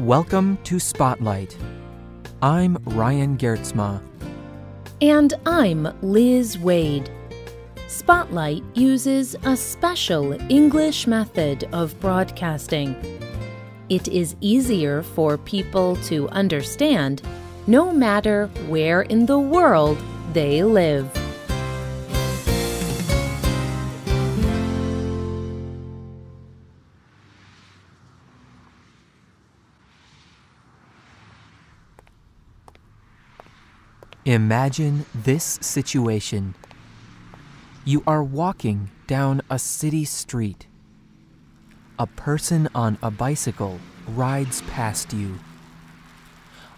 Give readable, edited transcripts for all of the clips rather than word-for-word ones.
Welcome to Spotlight. I'm Ryan Gertzma. And I'm Liz Wade. Spotlight uses a special English method of broadcasting. It is easier for people to understand no matter where in the world they live. Imagine this situation. You are walking down a city street. A person on a bicycle rides past you.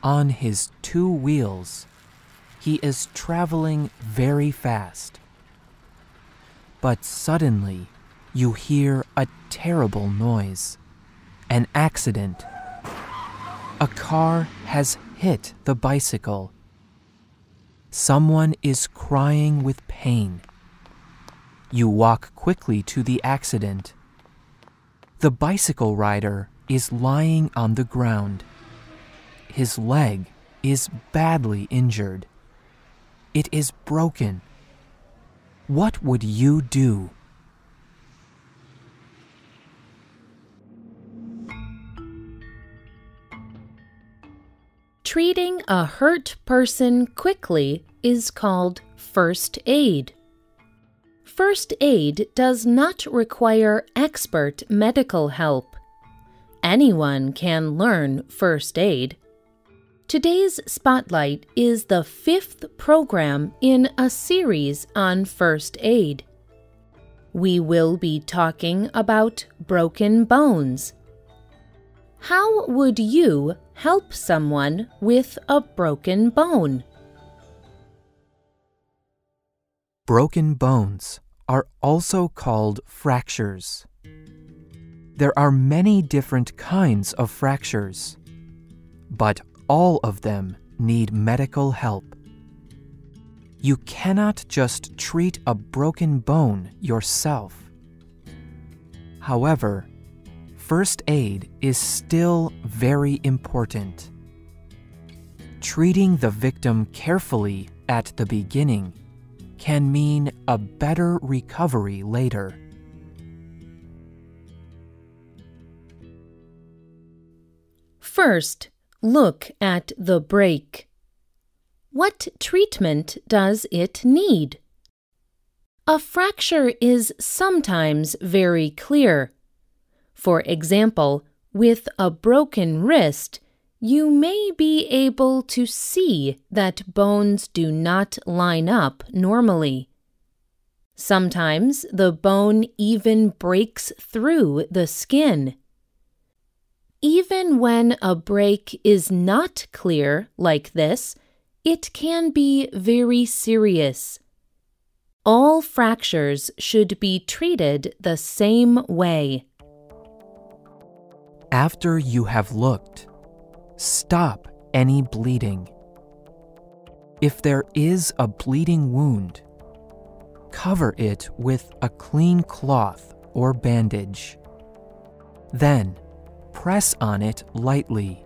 On his two wheels, he is traveling very fast. But suddenly, you hear a terrible noise. An accident. A car has hit the bicycle. Someone is crying with pain. You walk quickly to the accident. The bicycle rider is lying on the ground. His leg is badly injured. It is broken. What would you do? Treating a hurt person quickly is called first aid. First aid does not require expert medical help. Anyone can learn first aid. Today's Spotlight is the 5th program in a series on first aid. We will be talking about broken bones. How would you help someone with a broken bone? Broken bones are also called fractures. There are many different kinds of fractures, but all of them need medical help. You cannot just treat a broken bone yourself. However, first aid is still very important. Treating the victim carefully at the beginning can mean a better recovery later. First, look at the break. What treatment does it need? A fracture is sometimes very clear. For example, with a broken wrist, you may be able to see that bones do not line up normally. Sometimes the bone even breaks through the skin. Even when a break is not clear like this, it can be very serious. All fractures should be treated the same way. After you have looked, stop any bleeding. If there is a bleeding wound, cover it with a clean cloth or bandage. Then, press on it lightly.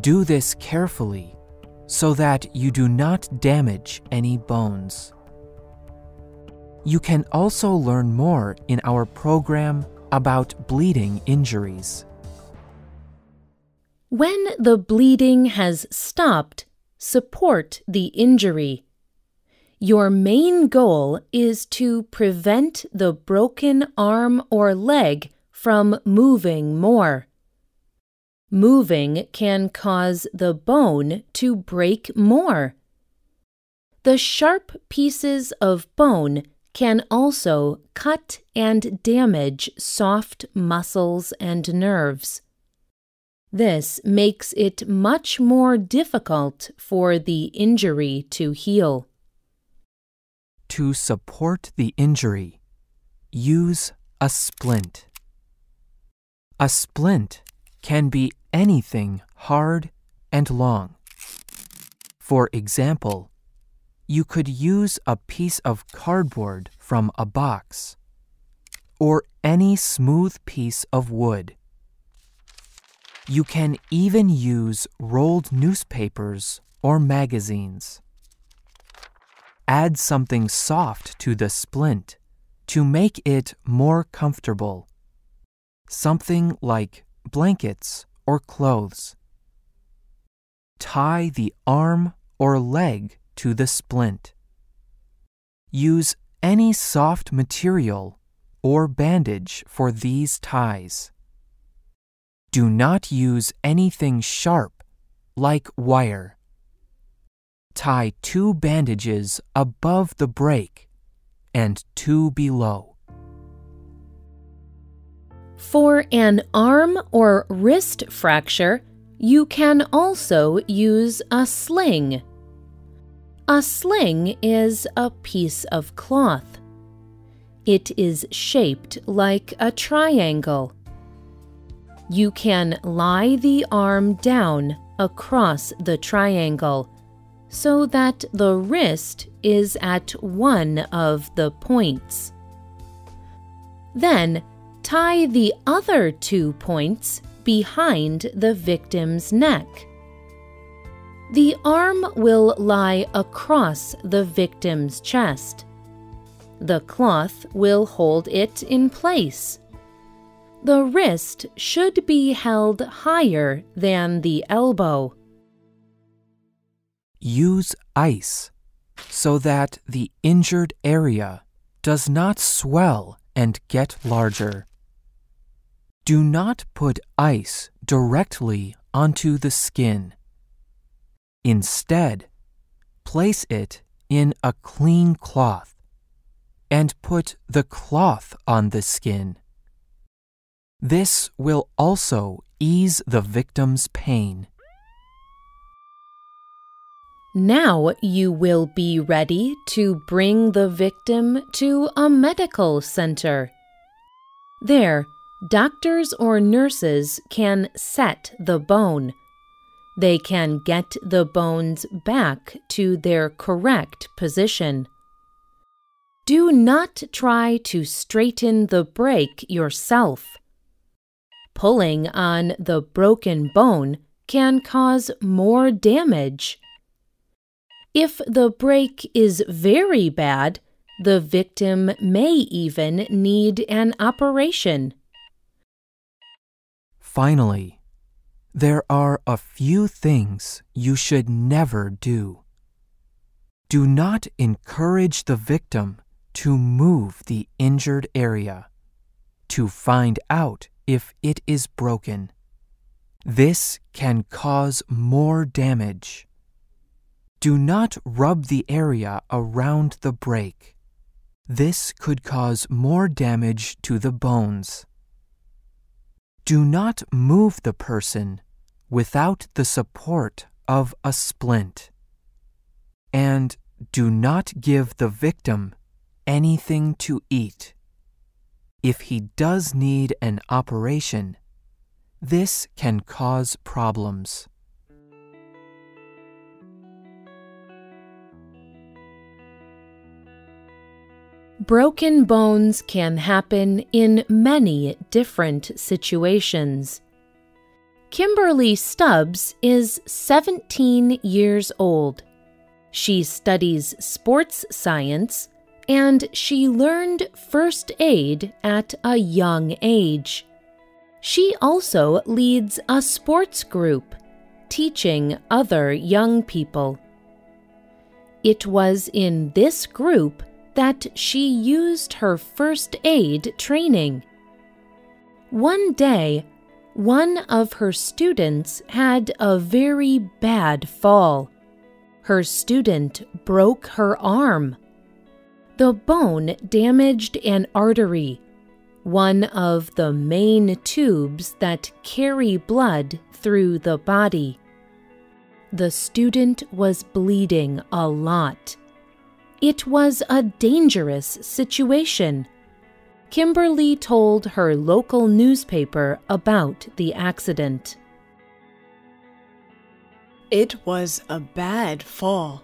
Do this carefully so that you do not damage any bones. You can also learn more in our program about bleeding injuries. When the bleeding has stopped, support the injury. Your main goal is to prevent the broken arm or leg from moving more. Moving can cause the bone to break more. The sharp pieces of bone can also cut and damage soft muscles and nerves. This makes it much more difficult for the injury to heal. To support the injury, use a splint. A splint can be anything hard and long. For example, you could use a piece of cardboard from a box, or any smooth piece of wood. You can even use rolled newspapers or magazines. Add something soft to the splint to make it more comfortable. Something like blankets or clothes. Tie the arm or leg to the splint. Use any soft material or bandage for these ties. Do not use anything sharp like wire. Tie 2 bandages above the break and 2 below. For an arm or wrist fracture, you can also use a sling. A sling is a piece of cloth. It is shaped like a triangle. You can lie the arm down across the triangle so that the wrist is at one of the points. Then, tie the other 2 points behind the victim's neck. The arm will lie across the victim's chest. The cloth will hold it in place. The wrist should be held higher than the elbow. Use ice so that the injured area does not swell and get larger. Do not put ice directly onto the skin. Instead, place it in a clean cloth and put the cloth on the skin. This will also ease the victim's pain. Now you will be ready to bring the victim to a medical center. There, doctors or nurses can set the bone. They can get the bones back to their correct position. Do not try to straighten the break yourself. Pulling on the broken bone can cause more damage. If the break is very bad, the victim may even need an operation. Finally, there are a few things you should never do. Do not encourage the victim to move the injured area to find out if it is broken. This can cause more damage. Do not rub the area around the break. This could cause more damage to the bones. Do not move the person without the support of a splint. And do not give the victim anything to eat. If he does need an operation, this can cause problems. Broken bones can happen in many different situations. Kimberly Stubbs is 17 years old. She studies sports science, and she learned first aid at a young age. She also leads a sports group, teaching other young people. It was in this group that she used her first aid training. One day, one of her students had a very bad fall. Her student broke her arm. The bone damaged an artery, one of the main tubes that carry blood through the body. The student was bleeding a lot. It was a dangerous situation. Kimberly told her local newspaper about the accident. It was a bad fall.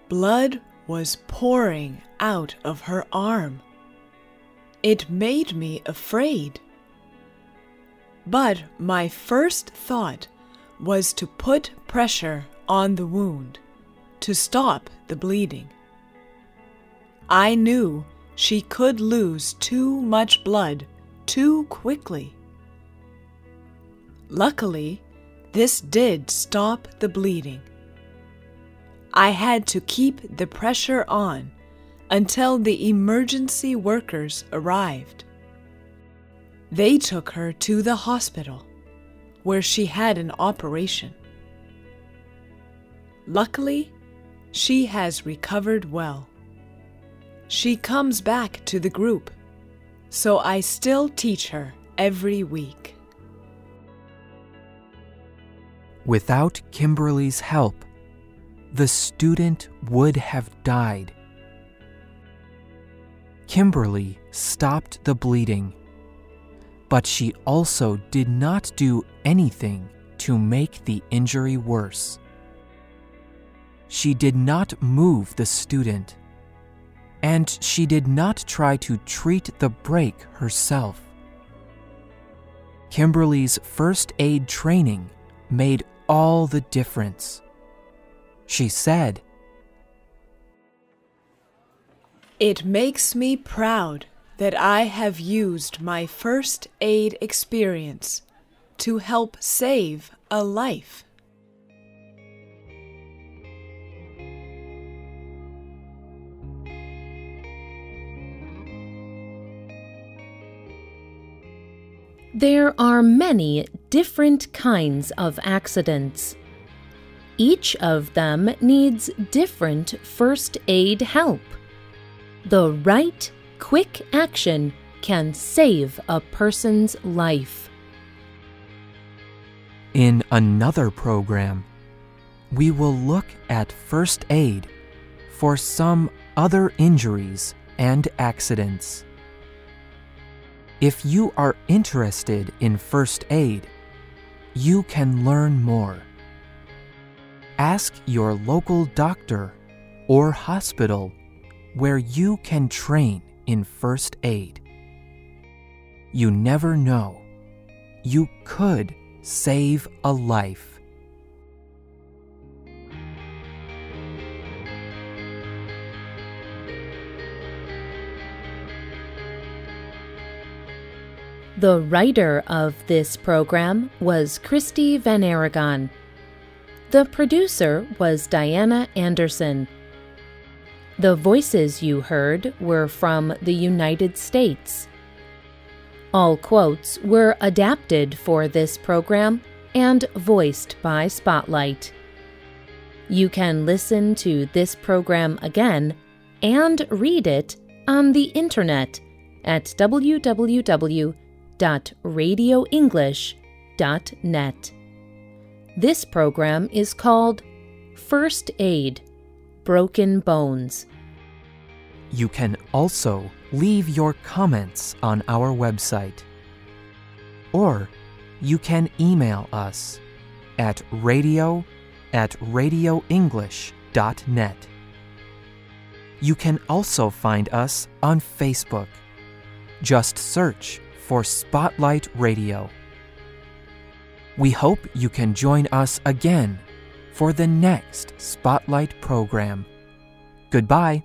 Blood was pouring out of her arm. It made me afraid. But my first thought was to put pressure on the wound to stop the bleeding. I knew she could lose too much blood too quickly. Luckily, this did stop the bleeding. I had to keep the pressure on until the emergency workers arrived. They took her to the hospital, where she had an operation. Luckily, she has recovered well. She comes back to the group, so I still teach her every week. Without Kimberly's help, the student would have died. Kimberly stopped the bleeding, but she also did not do anything to make the injury worse. She did not move the student, and she did not try to treat the break herself. Kimberly's first aid training made all the difference. She said, "It makes me proud that I have used my first aid experience to help save a life." There are many different kinds of accidents. Each of them needs different first aid help. The right, quick action can save a person's life. In another program, we will look at first aid for some other injuries and accidents. If you are interested in first aid, you can learn more. Ask your local doctor or hospital where you can train in first aid. You never know. You could save a life. The writer of this program was Christy Van Aragon. The producer was Diana Anderson. The voices you heard were from the United States. All quotes were adapted for this program and voiced by Spotlight. You can listen to this program again and read it on the internet at www.radioenglish.net. This program is called First Aid – Broken Bones. You can also leave your comments on our website. Or you can email us at radio@radioenglish.net. You can also find us on Facebook. Just search for Spotlight Radio. We hope you can join us again for the next Spotlight program. Goodbye.